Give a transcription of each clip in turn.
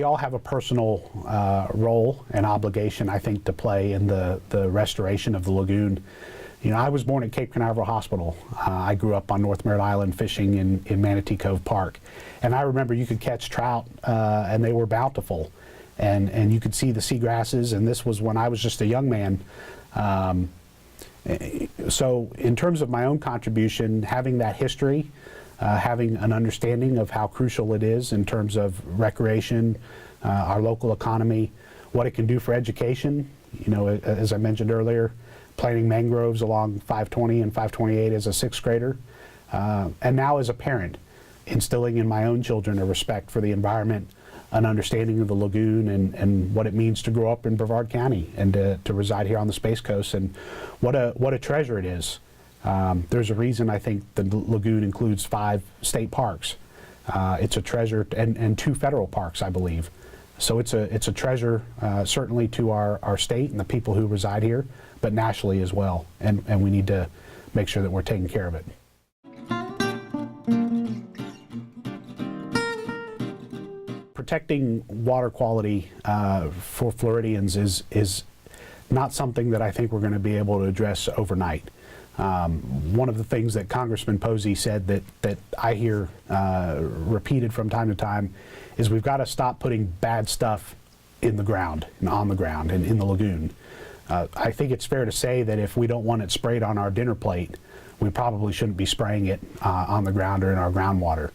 we all have a personal role and obligation, I think, to play in the restoration of the lagoon. You know, I was born at Cape Canaveral Hospital. I grew up on North Merritt Island fishing in Manatee Cove Park. And I remember you could catch trout and they were bountiful. And you could see the seagrasses, and this was when I was just a young man. So in terms of my own contribution, having that history, having an understanding of how crucial it is in terms of recreation, our local economy, what it can do for education, you know, as I mentioned earlier, planting mangroves along 520 and 528 as a sixth grader, and now as a parent, instilling in my own children a respect for the environment, an understanding of the lagoon and what it means to grow up in Brevard County and to reside here on the Space Coast, and what a treasure it is. There's a reason I think the lagoon includes 5 state parks. It's a treasure, and 2 federal parks, I believe. So it's a treasure certainly to our state and the people who reside here, but nationally as well, and we need to make sure that we're taking care of it. Protecting water quality for Floridians is not something that I think we're going to be able to address overnight. One of the things that Congressman Posey said that I hear repeated from time to time is we've got to stop putting bad stuff in the ground and on the ground and in the lagoon. I think it's fair to say that if we don't want it sprayed on our dinner plate, we probably shouldn't be spraying it on the ground or in our groundwater.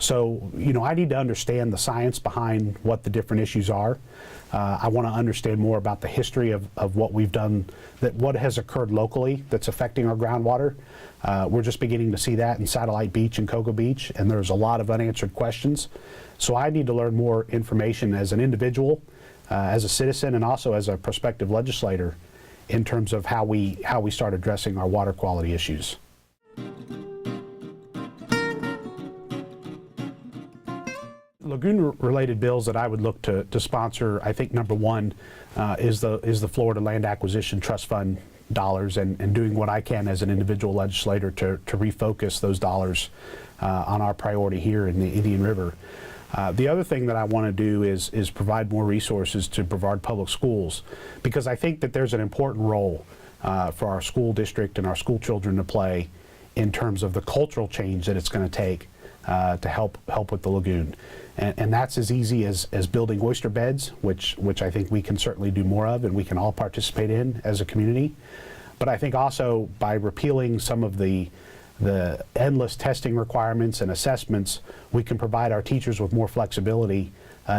So, you know, I need to understand the science behind what the different issues are. I want to understand more about the history of what we've done, what has occurred locally that's affecting our groundwater. We're just beginning to see that in Satellite Beach and Cocoa Beach, and there's a lot of unanswered questions. So I need to learn more information as an individual, as a citizen, and also as a prospective legislator in terms of how we start addressing our water quality issues. Lagoon-related bills that I would look to sponsor, I think number one is the Florida Land Acquisition Trust Fund dollars, and doing what I can as an individual legislator to refocus those dollars on our priority here in the Indian River. The other thing that I want to do is provide more resources to Brevard Public Schools, because I think that there's an important role for our school district and our school children to play in terms of the cultural change that it's going to take to help with the lagoon. And that's as easy as building oyster beds, which I think we can certainly do more of and we can all participate in as a community. But I think also by repealing some of the endless testing requirements and assessments, we can provide our teachers with more flexibility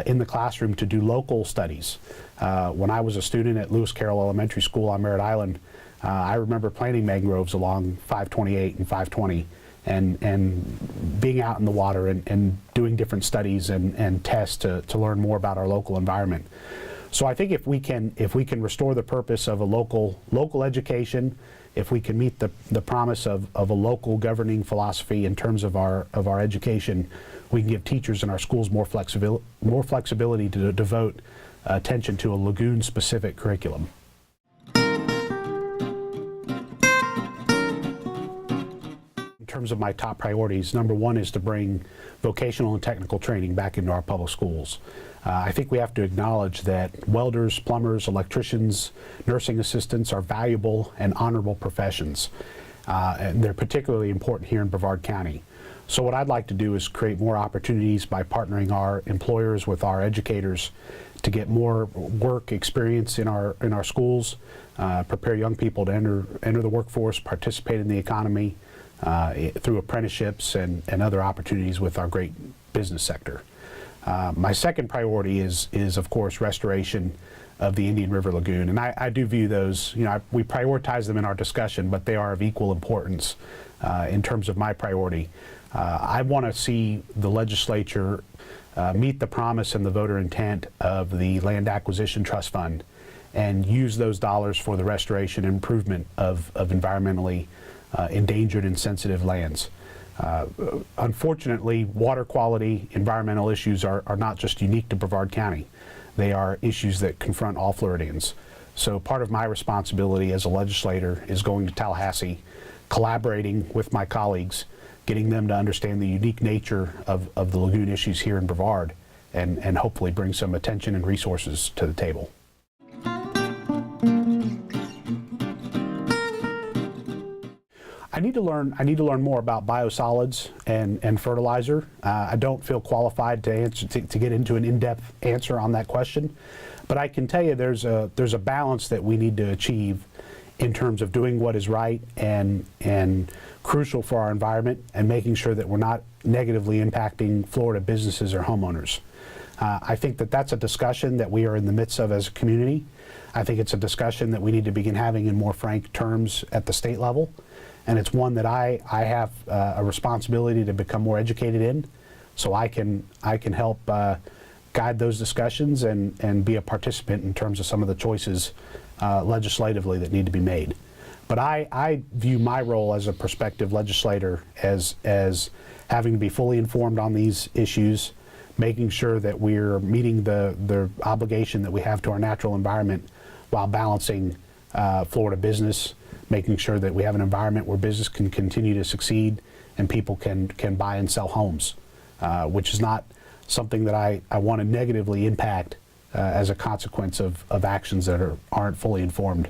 in the classroom to do local studies. When I was a student at Lewis Carroll Elementary School on Merritt Island, I remember planting mangroves along 528 and 520 and being out in the water and doing different studies and tests to learn more about our local environment. So I think if we can restore the purpose of a local education, if we can meet the promise of a local governing philosophy in terms of our education, we can give teachers in our schools more flexibility to devote attention to a lagoon-specific curriculum. In terms of my top priorities, number one is to bring vocational and technical training back into our public schools. I think we have to acknowledge that welders, plumbers, electricians, nursing assistants are valuable and honorable professions, and they're particularly important here in Brevard County. So what I'd like to do is create more opportunities by partnering our employers with our educators to get more work experience in our schools, prepare young people to enter the workforce, participate in the economy through apprenticeships and other opportunities with our great business sector. My second priority is of course restoration of the Indian River Lagoon, and I do view those, you know, we prioritize them in our discussion, but they are of equal importance in terms of my priority. I want to see the legislature meet the promise and the voter intent of the Land Acquisition Trust Fund and use those dollars for the restoration and improvement of environmentally endangered and sensitive lands. Unfortunately, water quality, environmental issues are not just unique to Brevard County. They are issues that confront all Floridians. So part of my responsibility as a legislator is going to Tallahassee, collaborating with my colleagues, getting them to understand the unique nature of the lagoon issues here in Brevard, and hopefully bring some attention and resources to the table. I need to learn more about biosolids and fertilizer. I don't feel qualified to get into an in-depth answer on that question, but I can tell you there's a balance that we need to achieve in terms of doing what is right and crucial for our environment, and making sure that we're not negatively impacting Florida businesses or homeowners. I think that's a discussion that we are in the midst of as a community. I think it's a discussion that we need to begin having in more frank terms at the state level. And it's one that I have a responsibility to become more educated in, so I can help guide those discussions and be a participant in terms of some of the choices legislatively that need to be made. But I view my role as a prospective legislator as having to be fully informed on these issues, making sure that we're meeting the obligation that we have to our natural environment while balancing Florida business, making sure that we have an environment where business can continue to succeed and people can buy and sell homes, which is not something that I want to negatively impact as a consequence of actions that aren't fully informed.